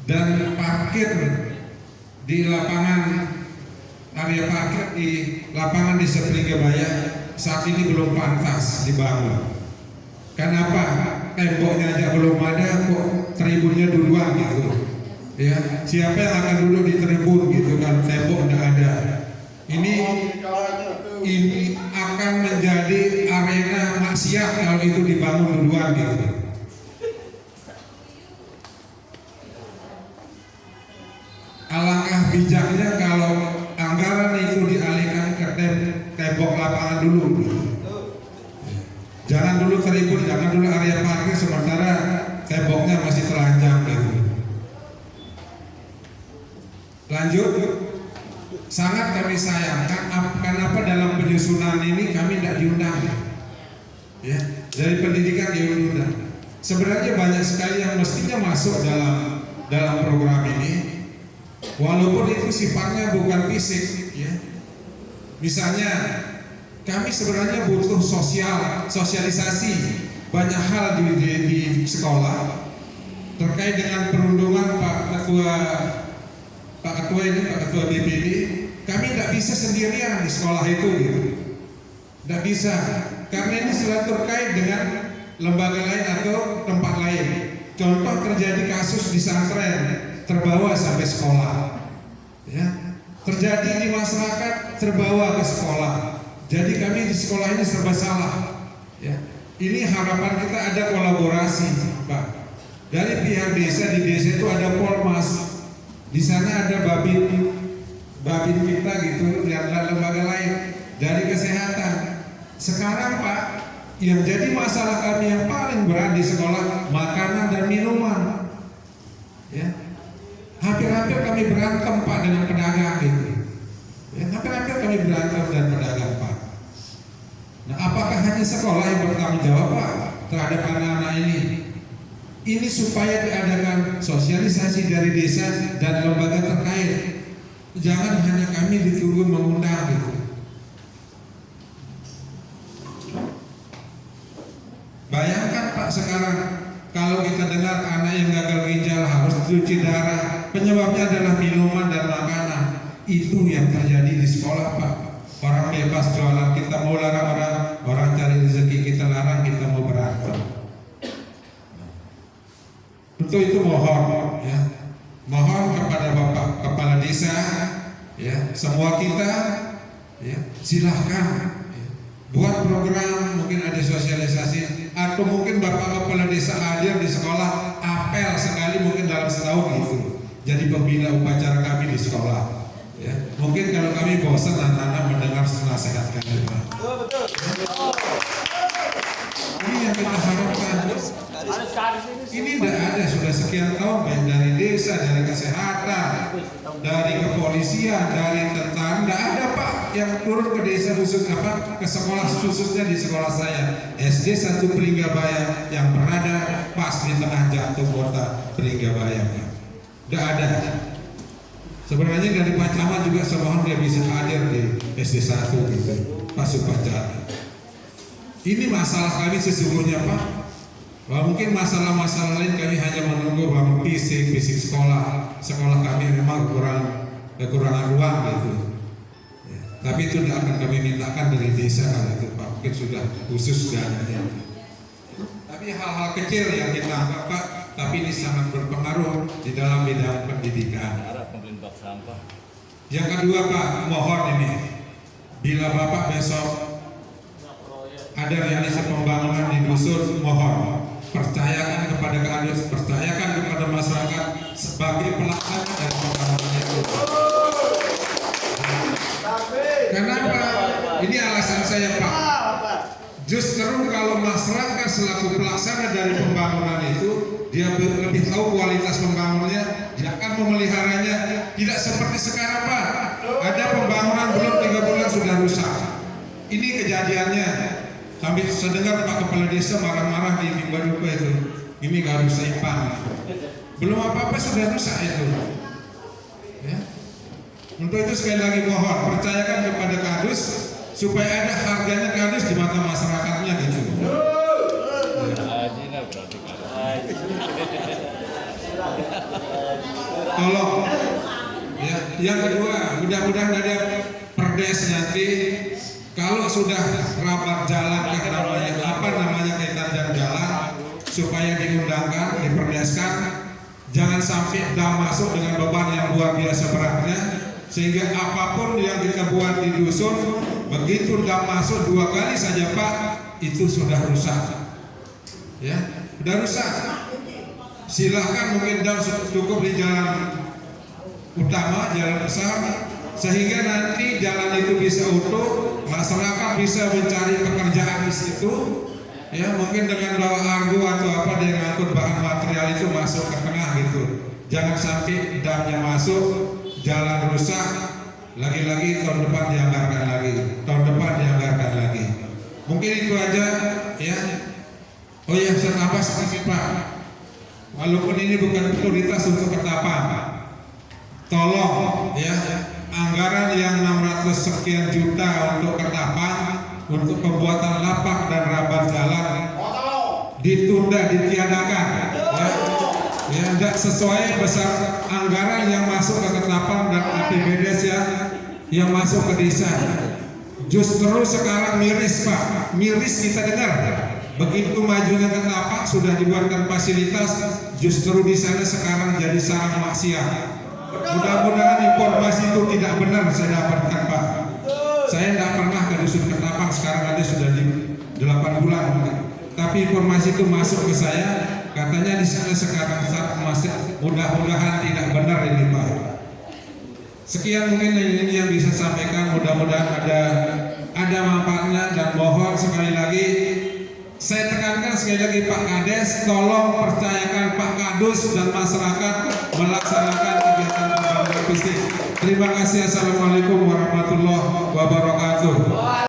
dan parkir di lapangan area parkir di lapangan Desa Pringgabaya saat ini belum pantas dibangun. Kenapa? Temboknya aja belum ada kok tribunnya duluan gitu. Ya, siapa yang akan duduk di tribun gitu kan, tembok tidak ada. Ini akan menjadi arena maksiat kalau itu dibangun duluan gitu. Alangkah bijaknya kalau anggaran itu dialihkan ke tembok lapangan dulu. Jangan dulu tribun, jangan dulu area parkir sementara temboknya masih telanjang gitu. Lanjut, sangat kami sayangkan kenapa dalam penyusunan ini kami tidak diundang, ya, dari pendidikan diundang. Sebenarnya banyak sekali yang mestinya masuk dalam program ini, walaupun itu sifatnya bukan fisik, ya. Misalnya, kami sebenarnya butuh sosialisasi banyak hal di sekolah terkait dengan perundungan Pak Ketua BPD. Kami tidak bisa sendirian di sekolah itu gitu. Tidak bisa, karena ini selalu terkait dengan lembaga lain atau tempat lain. Contoh terjadi kasus di pesantren terbawa sampai sekolah, ya. Terjadi di masyarakat terbawa ke sekolah. Jadi kami di sekolah ini serba salah, ya. Ini harapan kita ada kolaborasi, Pak. Dari pihak desa, di desa itu ada Polmas. Di sana ada babin kita gitu, dan lembaga lain dari kesehatan. Sekarang Pak, yang jadi masalah kami yang paling berat di sekolah makanan dan minuman, ya. Hampir-hampir kami berantem Pak dengan pedagang gitu, ya. Hampir-hampir kami berantem dan pedagang Pak. Nah, apakah hanya sekolah yang bertanggung jawab Pak terhadap anak-anak ini? Ini supaya diadakan sosialisasi dari desa dan lembaga terkait. Jangan hanya kami dituduh mengundang gitu. Bayangkan Pak sekarang kalau kita dengar anak yang gagal ginjal harus cuci darah, penyebabnya adalah minuman dan makanan. Itu yang terjadi di sekolah Pak. Orang bebas jualan, kita mau larang orang cari rezeki, kita larang, kita mau berantem. Untuk itu mohon, ya, mohon kepada Bapak Kepala Desa, ya, semua kita, ya, silahkan, ya, buat program, mungkin ada sosialisasi, atau mungkin Bapak Kepala Desa hadir di sekolah, apel sekali mungkin dalam setahun gitu. Jadi pembina upacara kami di sekolah, ya. Mungkin kalau kami bosan anak-anak mendengar nasihat kami, Pak. Ini yang kita harapkan. Ini tidak ada sudah sekian tahun, baik dari desa, dari kesehatan, dari kepolisian, dari tentara, tidak ada Pak yang turun ke desa khusus ke sekolah, khususnya di sekolah saya SD 1 Pringgabaya yang berada pas di tengah jantung kota Pringgabaya. Tidak ada. Sebenarnya dari Pak Camat juga semohon dia bisa hadir di SD 1 gitu, pas upacara. Ini masalah kami sesungguhnya Pak. Wah, mungkin masalah-masalah lain kami hanya menunggu bahwa fisik sekolah kami memang kekurangan ruang gitu, ya. Tapi itu tidak akan kami mintakan dari desa kalau itu Pak, mungkin sudah khusus dananya. Tapi hal-hal kecil yang kita anggap Pak, tapi ini sangat berpengaruh di dalam bidang pendidikan. Yang kedua Pak, mohon ini, bila Bapak besok ada realisasi pembangunan di dusun, mohon percayakan kepada kadus, percayakan kepada masyarakat sebagai pelaksana dari pembangunan itu. Kenapa? Ini alasan saya Pak. Justru kalau masyarakat selaku pelaksana dari pembangunan itu, dia lebih tahu kualitas pembangunannya, dia akan memeliharanya. Tidak seperti sekarang Pak, ada pembangunan belum 3 bulan sudah rusak. Ini kejadiannya. Sampai sedengar Pak Kepala Desa marah-marah di mimbar duka itu, ini gak rusak IPAN. Belum apa-apa sudah rusak itu, ya. Untuk itu sekali lagi mohon percayakan kepada kadus supaya ada harganya kadus di mata masyarakatnya gitu. Ya. Tolong. Ya, yang kedua, mudah-mudahan ada perdes nanti kalau sudah rapat jalan namanya kaitan jalan supaya diundangkan, diperdeskan, jangan sampai dam masuk dengan beban yang luar biasa beratnya sehingga apapun yang kita buat di dusun begitu dam masuk 2 kali saja Pak itu sudah rusak. Ya, sudah rusak. Silahkan mungkin dam cukup di jalan utama, jalan besar, sehingga nanti jalan itu bisa utuh, masyarakat bisa mencari pekerjaan di situ. Ya, mungkin dengan bawa argo atau apa dia ngangkut bahan material itu masuk ke tengah gitu. Jangan sampai damnya masuk, jalan rusak, lagi-lagi tahun depan dianggarkan lagi. Mungkin itu aja ya. Oh ya, saya tambah sedikit Pak. Walaupun ini bukan prioritas untuk Ketapang, tolong ya anggaran yang 600 sekian juta untuk Ketapang untuk pembuatan lapak dan rabat jalan ditunda, ditiadakan ya tidak sesuai besar anggaran yang masuk ke Ketapang dan APBD yang masuk ke desa. Justru sekarang miris Pak, miris kita dengar begitu majunya Ketapang sudah dibuatkan fasilitas, justru di sana sekarang jadi sarang maksiat. Mudah-mudahan informasi itu tidak benar saya dapatkan Pak. Saya tidak pernah ke dusun Ketapang, sekarang ada sudah di 8 bulan. Tapi informasi itu masuk ke saya, katanya di sana sekarang masih mudah-mudahan tidak benar ini Pak. Sekian mungkin ini yang bisa sampaikan, mudah-mudahan ada manfaatnya dan mohon sekali lagi saya tekankan sekali lagi Pak Kades, tolong percayakan Pak Kadus dan masyarakat melaksanakan kegiatan pembangunan fisik. Terima kasih. Assalamualaikum warahmatullahi wabarakatuh.